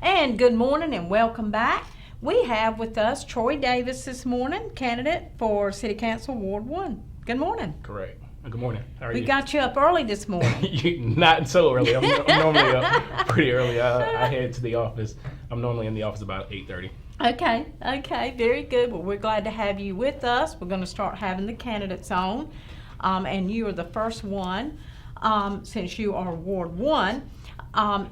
And good morning and welcome back. We have with us Troy Davis this morning, candidate for City Council Ward 1. Good morning. Correct. Good morning. How are We you? got you up early this morning. Not so early. I'm normally up pretty early. I head to the office. I'm normally in the office about 8:30. Okay, very good. Well, we're glad to have you with us. We're going to start having the candidates on, and you are the first one since you are Ward 1.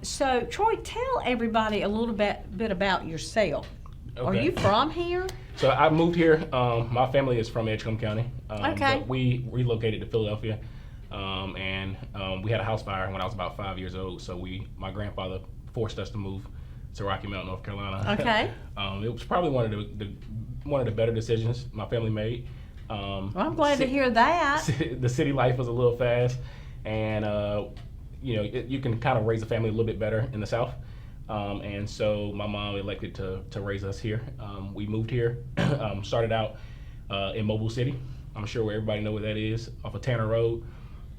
So, Troy, tell everybody a little bit about yourself. Are Okay. you from here? So I moved here. My family is from Edgecombe County. Okay. But we relocated to Philadelphia, and we had a house fire when I was about 5 years old. So my grandfather forced us to move to Rocky Mount, North Carolina. Okay. It was probably one of the better decisions my family made. Well, I'm glad to hear that. The city life was a little fast, and you can kind of raise a family a little bit better in the South. And so my mom elected to raise us here. We moved here, started out in Mobile City. I'm sure where everybody know where that is, off of Tanner Road.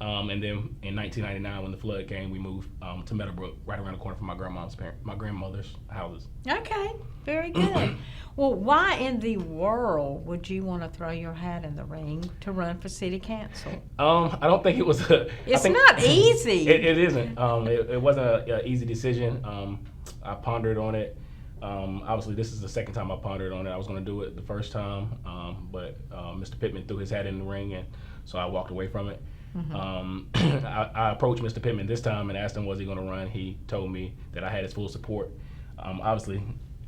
And then in 1999, when the flood came, we moved to Meadowbrook, right around the corner from my grandmother's houses. Okay, very good. Well, why in the world would you want to throw your hat in the ring to run for city council? I don't think it was It's not easy. It isn't. It wasn't an easy decision. I pondered on it. Obviously, this is the second time I pondered on it. I was going to do it the first time, but Mr. Pittman threw his hat in the ring, and so I walked away from it. I approached Mr. Pittman this time and asked him was he going to run. He told me that I had his full support. Obviously,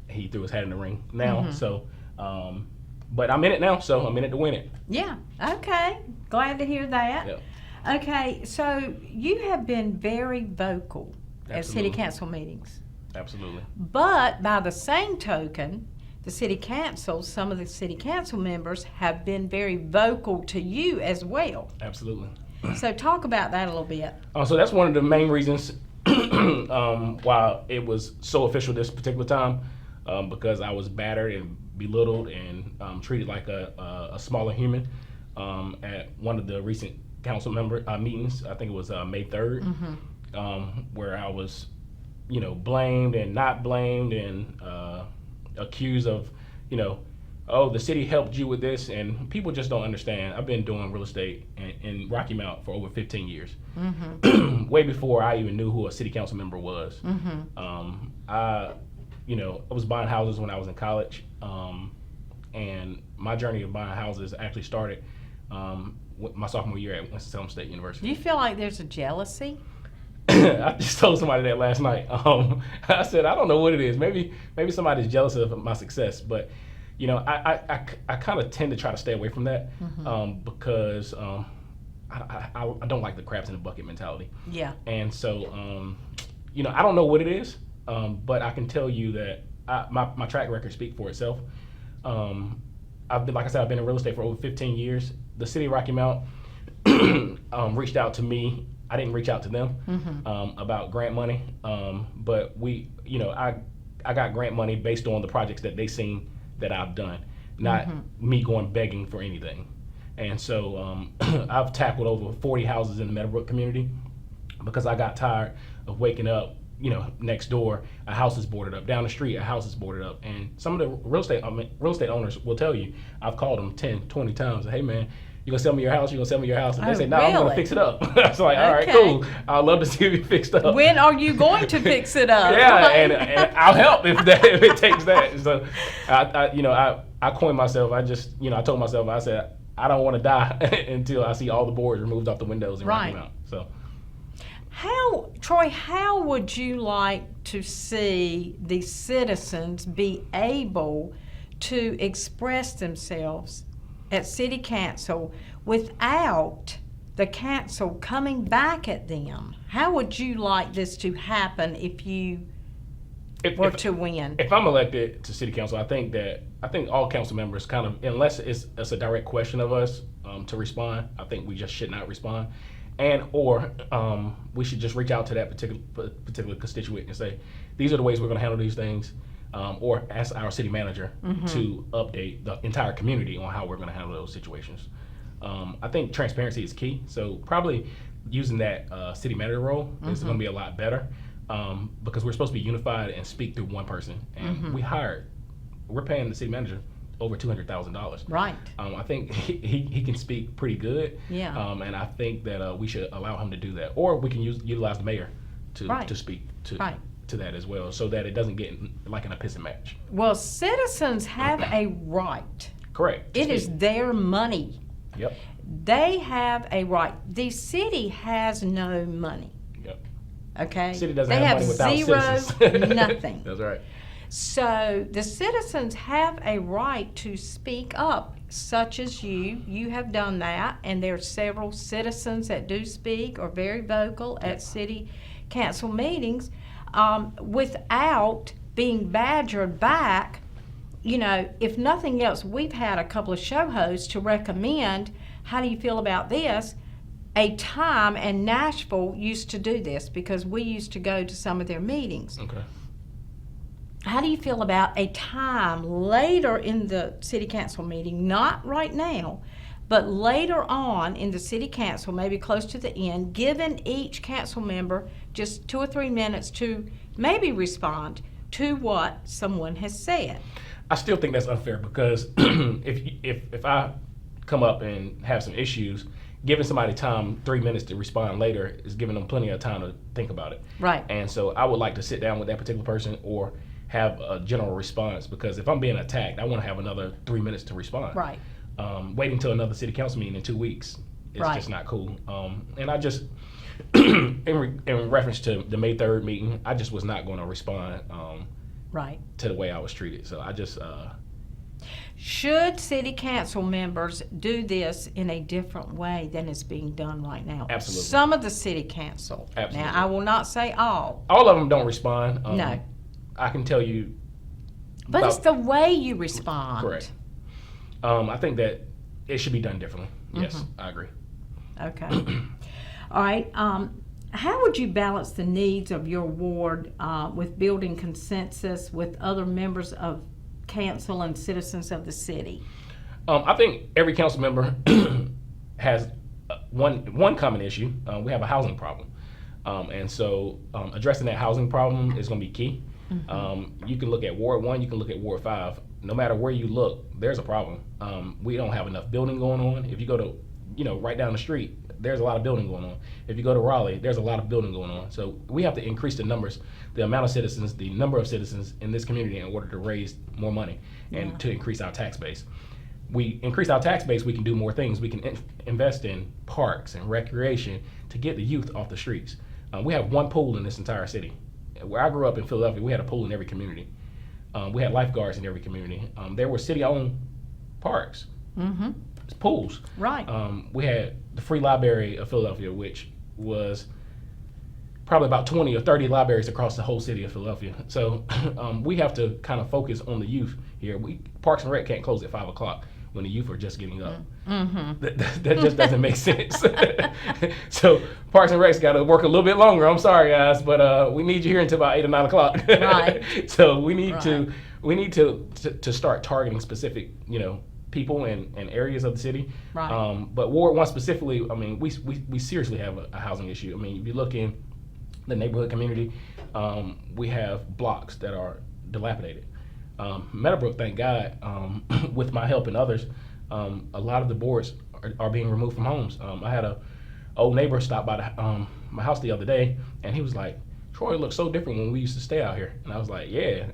he threw his hat in the ring now. So, but I'm in it now, so I'm in it to win it. Yeah, okay. Glad to hear that. Yeah. Okay, so you have been very vocal at city Absolutely. council meetings. Absolutely. But by the same token, the city council, some of the city council members have been very vocal to you as well. Absolutely. So talk about that a little bit. So that's one of the main reasons why it was so official this particular time, because I was battered and belittled and treated like a smaller human at one of the recent council member meetings. I think it was May 3rd, where I was, blamed and not blamed and accused of, oh, the city helped you with this, and people just don't understand. I've been doing real estate in Rocky Mount for over 15 years, way before I even knew who a city council member was. I was buying houses when I was in college, and my journey of buying houses actually started with my sophomore year at Winston-Salem State Do University. you feel like there's a jealousy? I just told somebody that last night. I said, I don't know what it is. Maybe somebody's jealous of my success, but I kind of tend to try to stay away from that because I don't like the crabs in the bucket mentality. Yeah. And so, I don't know what it is, but I can tell you that my track record speaks for itself. Like I said, I've been in real estate for over 15 years. The city of Rocky Mount reached out to me. I didn't reach out to them about grant money, but I got grant money based on the projects that they seen that I've done, not me going begging for anything. And so I've tackled over 40 houses in the Meadowbrook community because I got tired of waking up, next door, a house is boarded up. Down the street, a house is boarded up. And some of the real estate owners will tell you, I've called them 10, 20 times, hey man, you gonna sell me your house? You gonna sell me your house? And they say, no, I'm gonna really? fix it up. I was like, all right, Okay. cool. I'd love to see you fixed up. When are you going to fix it up? Yeah, and I'll help if it takes that. So, I coined myself. I told myself, I said, I don't want to die until I see all the boards removed off the windows in Rocky Right. Mount. So, Troy, how would you like to see the citizens be able to express themselves at city council without the council coming back at them? How would you like this to happen if you were to win? If I'm elected to city council, I think all council members kind of, unless it's a direct question of us to respond, I think we just should not respond. Or we should just reach out to that particular constituent and say, these are the ways we're going to handle these things, or ask our city manager to update the entire community on how we're going to handle those situations. I think transparency is key, so probably using that city manager role is going to be a lot better. because we're supposed to be unified and speak through one person. And we're paying the city manager over $200,000. Right. I think he can speak pretty good. Yeah. And I think that we should allow him to do that, or we can utilize the mayor to speak to that as well, so that it doesn't get like an a pissing match. Well, citizens have a right. Correct. It is their money. Yep. They have a right. The city has no money. Yep. Okay? City doesn't they have money without zero, citizens. nothing. That's right. So the citizens have a right to speak up, such as you. You have done that, and there are several citizens that do speak or very vocal at city council meetings without being badgered back. You know, if nothing else, we've had a couple of show hosts to recommend, how do you feel about this? A time, and Nashville used to do this because we used to go to some of their meetings. Okay. How do you feel about a time later in the city council meeting, not right now, but later on in the city council, maybe close to the end, giving each council member just 2 or 3 minutes to maybe respond to what someone has said? I still think that's unfair because if I come up and have some issues, giving somebody time 3 minutes to respond later is giving them plenty of time to think about it. Right. And so I would like to sit down with that particular person or have a general response, because if I'm being attacked, I want to have another 3 minutes to respond. Right. Waiting till another city council meeting in 2 weeks is Right. just not cool. And I just, in reference to the May 3rd meeting, I just was not going to respond Right. to the way I was treated. So I just, Should city council members do this in a different way than is being done right now? Absolutely. Some of the city council. Absolutely. Now, I will not say all. all of them don't respond. No. I can tell you. But it's the way you respond. Correct. I think that it should be done differently. Yes, Mm-hmm. I agree. Okay. All right. How would you balance the needs of your ward with building consensus with other members of council and citizens of the city? I think every council member has one common issue. We have a housing problem. And so addressing that housing problem is going to be key. You can look at Ward 1, you can look at Ward 5. No matter where you look, there's a problem. We don't have enough building going on. If you go to, right down the street, there's a lot of building going on. If you go to Raleigh, there's a lot of building going on. So we have to increase the numbers, the amount of citizens, the number of citizens in this community in order to raise more money and to increase our tax base. We increase our tax base, we can do more things. We can invest in parks and recreation to get the youth off the streets. We have one pool in this entire city. Where I grew up in Philadelphia, we had a pool in every community. We had lifeguards in every community. There were city-owned parks, pools. Right. We had the Free Library of Philadelphia, which was probably about 20 or 30 libraries across the whole city of Philadelphia. So we have to kind of focus on the youth here. Parks and Rec can't close at 5 o'clock when the youth are just getting up. That just doesn't make sense. So Parks and Rec's got to work a little bit longer. I'm sorry, guys, but we need you here until about 8 or 9 o'clock. Right. So we need to start targeting specific, people and areas of the city. Right. But Ward 1 specifically, I mean, we seriously have a housing issue. I mean, if you look in the neighborhood community, we have blocks that are dilapidated. Meadowbrook, thank God, with my help and others, a lot of the boards are being removed from homes. I had a old neighbor stop by my house the other day, and he was like, "Troy, it looks so different when we used to stay out here." And I was like, "Yeah,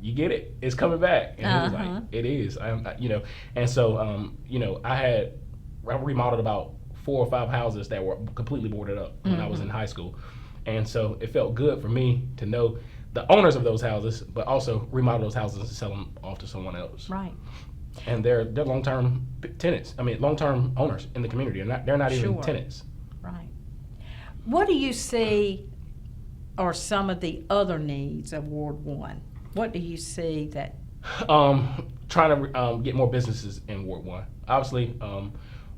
you get it? It's coming back." And he was like, "It is." And so I remodeled about 4 or 5 houses that were completely boarded up when I was in high school, and so it felt good for me to know the owners of those houses, but also remodel those houses and sell them off to someone else. Right. And they're long-term tenants. I mean, long-term owners in the community. They're not even tenants. Right. What do you see are some of the other needs of Ward 1? What do you see that? Trying to get more businesses in Ward 1. Obviously,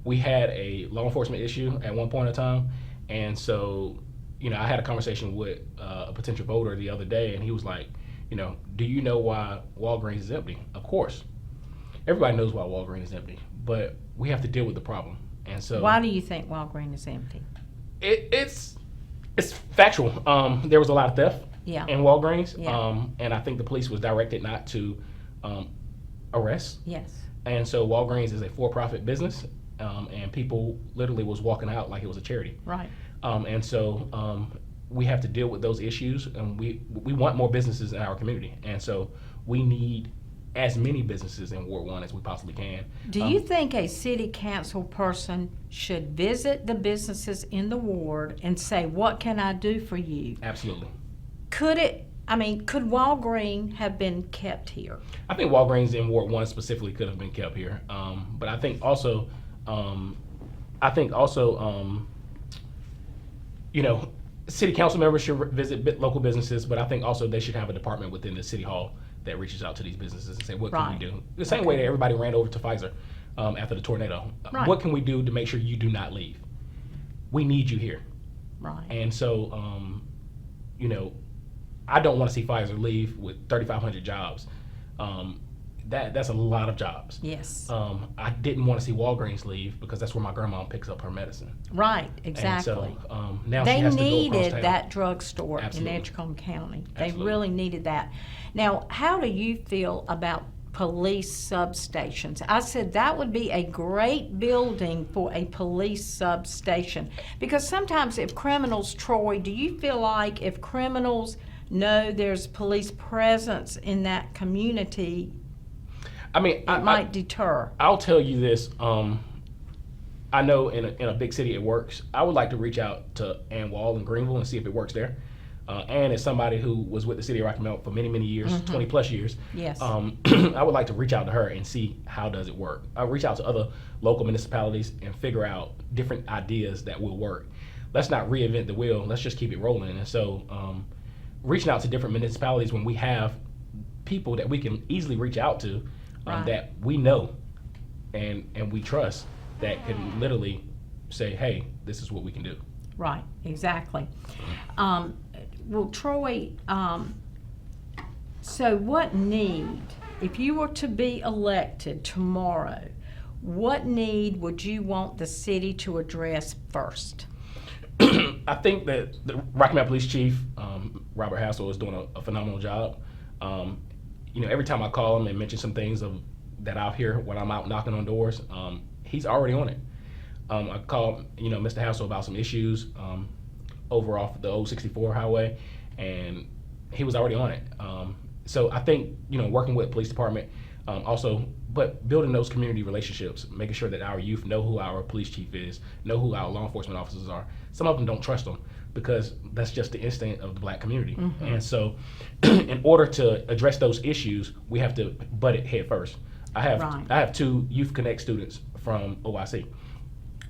we had a law enforcement issue at one point in time, and so I had a conversation with a potential voter the other day, and he was like, do you know why Walgreens is empty? Of course. Everybody knows why Walgreens is empty, but we have to deal with the problem. And so Why do you think Walgreens is empty? it's It's factual. There was a lot of theft Yeah. in Walgreens, Yeah. and I think the police was directed not to arrest. Yes. And so Walgreens is a for-profit business, and people literally was walking out like it was a charity. Right. And so we have to deal with those issues, and we want more businesses in our community, and so we need as many businesses in Ward 1 as we possibly can. Do you think a city council person should visit the businesses in the ward and say, what can I do for you? Absolutely. Could Walgreen have been kept here? I think Walgreens in Ward 1 specifically could have been kept here, but I think also, you know, city council members should visit local businesses, but I think also they should have a department within the city hall that reaches out to these businesses and say, what can Right. we do? The same way that everybody ran over to Pfizer after the tornado. Right. What can we do to make sure you do not leave? We need you here. Right. And so, you know, I don't want to see Pfizer leave with 3,500 jobs. That's a lot of jobs. Yes. I didn't want to see Walgreens leave because that's where my grandma picks up her medicine. Right, exactly. And so now They she has to go across needed town. that drugstore in Absolutely. Edgecombe County. They Absolutely. really needed that. Now, how do you feel about police substations? I said that would be a great building for a police substation. Because sometimes if criminals, Troy, do you feel like if criminals know there's police presence in that community, I mean, it might deter? I'll tell you this. I know in a big city it works. I would like to reach out to Ann Wall in Greenville and see if it works there. Ann is somebody who was with the city of Rocky Mount for many, many years, 20 plus years. Yes. I would like to reach out to her and see how does it work. I'll reach out to other local municipalities and figure out different ideas that will work. Let's not reinvent the wheel. Let's just keep it rolling. And so reaching out to different municipalities when we have people that we can easily reach out to Right. that we know and we trust that can literally say, hey, this is what we can do. Right, exactly. Well, Troy, so what need, if you were to be elected tomorrow, what need would you want the city to address first? I think that the Rocky Mount Police Chief, Robert Hassel, is doing a phenomenal job. You know, every time I call him and mention some things that I hear when I'm out knocking on doors, he's already on it. I called, you know, Mr. Hassel about some issues over off the old 64 highway, and he was already on it. So I think, you know, working with the police department, also, but building those community relationships, making sure that our youth know who our police chief is, know who our law enforcement officers are. Some of them don't trust them because that's just the instinct of the black community. Mm-hmm. And so in order to address those issues, we have to butt it head first. I have 2 Youth Connect students from OIC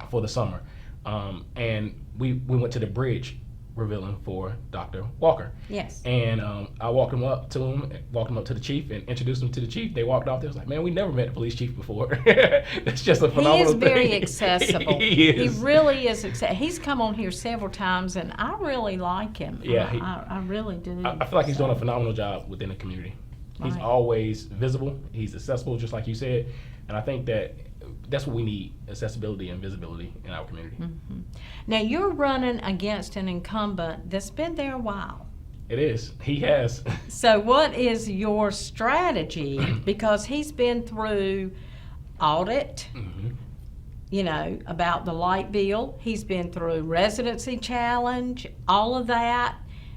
for the summer. And we went to the bridge revealing for Dr. Walker. Yes. And I walked him up to the chief and introduced him to the chief. They walked off. They was like, man, we never met the police chief before. That's just a phenomenal He is thing. very accessible. He is. He really is accessible. He's come on here several times, and I really like him. Yeah, I really do. I feel like he's doing a phenomenal job within the community. He's Right. always visible. He's accessible, just like you said. And I think that's what we need, accessibility and visibility in our community. Mm-hmm. Now, you're running against an incumbent that's been there a while. It is. He has. So what is your strategy? Because he's been through audit, Mhm. you know, about the light bill. He's been through residency challenge, all of that.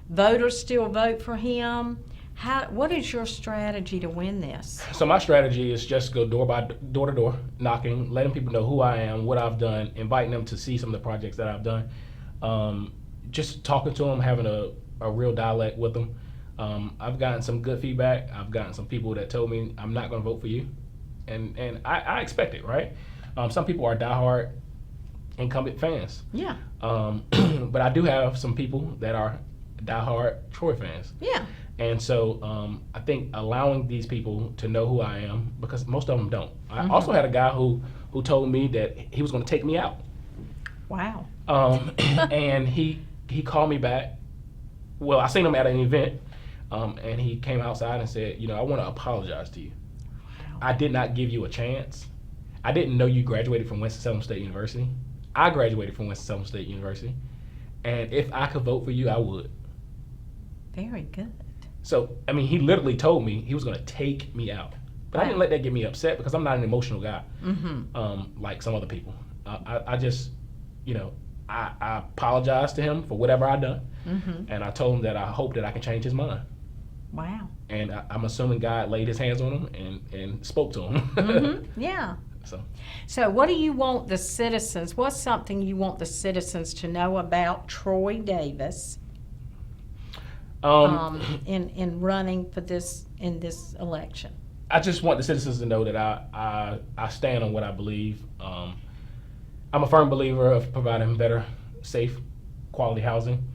Voters still vote for him. What is your strategy to win this? So my strategy is just go door to door, knocking, letting people know who I am, what I've done, inviting them to see some of the projects that I've done. Just talking to them, having a real dialect with them. I've gotten some good feedback. I've gotten some people that told me I'm not going to vote for you, and I expect it, right? Some people are diehard incumbent fans. Yeah. But I do have some people that are diehard Troy fans. Yeah. And so I think allowing these people to know who I am, because most of them don't. I also had a guy who told me that he was going to take me out. Wow. And he called me back. Well, I seen him at an event, and he came outside and said, you know, I want to apologize to you. Wow. I did not give you a chance. I didn't know you graduated from Winston-Salem State University. I graduated from Winston-Salem State University. And if I could vote for you, I would. Very good. So, I mean, he literally told me he was going to take me out. But I didn't let that get me upset because I'm not an emotional guy, like some other people. I just, you know, I apologized to him for whatever I done, and I told him that I hope that I can change his mind. Wow. And I'm assuming God laid his hands on him and spoke to him. Yeah. So what do you want the citizens, what's something you want the citizens to know about Troy Davis in running for in this election? I just want the citizens to know that I stand on what I believe. I'm a firm believer of providing better, safe, quality housing.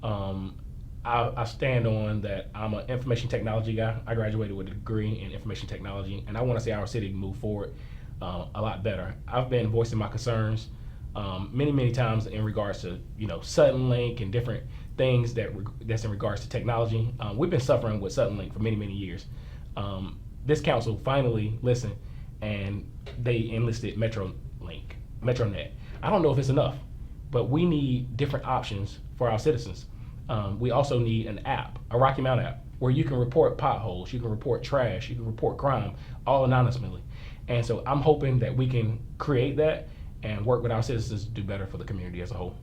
I stand on that I'm an information technology guy. I graduated with a degree in information technology, and I want to see our city move forward a lot better. I've been voicing my concerns many times in regards to, you know, Sudden Link and different things that's in regards to technology. We've been suffering with Sudden Link for many years. This council finally listened, and they enlisted MetroNet. I don't know if it's enough, but we need different options for our citizens. We also need an app, a Rocky Mount app, where you can report potholes, you can report trash, you can report crime, all anonymously. And so I'm hoping that we can create that and work with our citizens to do better for the community as a whole.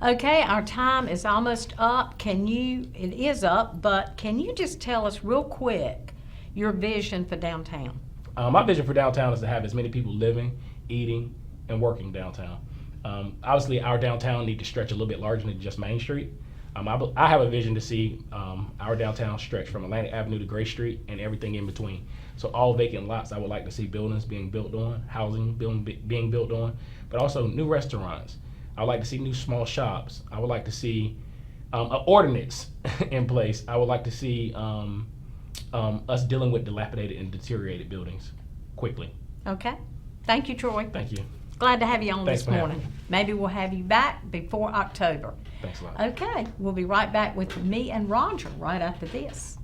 Okay, our time is almost up. It is up, but can you just tell us real quick your vision for downtown? My vision for downtown is to have as many people living, eating, and working downtown. Obviously, our downtown needs to stretch a little bit larger than just Main Street. I have a vision to see our downtown stretch from Atlantic Avenue to Gray Street and everything in between. So all vacant lots, I would like to see buildings being built on, housing being built on, but also new restaurants. I would like to see new small shops. I would like to see an ordinance in place. I would like to see us dealing with dilapidated and deteriorated buildings quickly. Okay. Thank you, Troy. Thank you. Glad to have you on Thanks this for having morning. me. Maybe we'll have you back before October. Thanks a lot. Okay, we'll be right back with me and Roger right after this.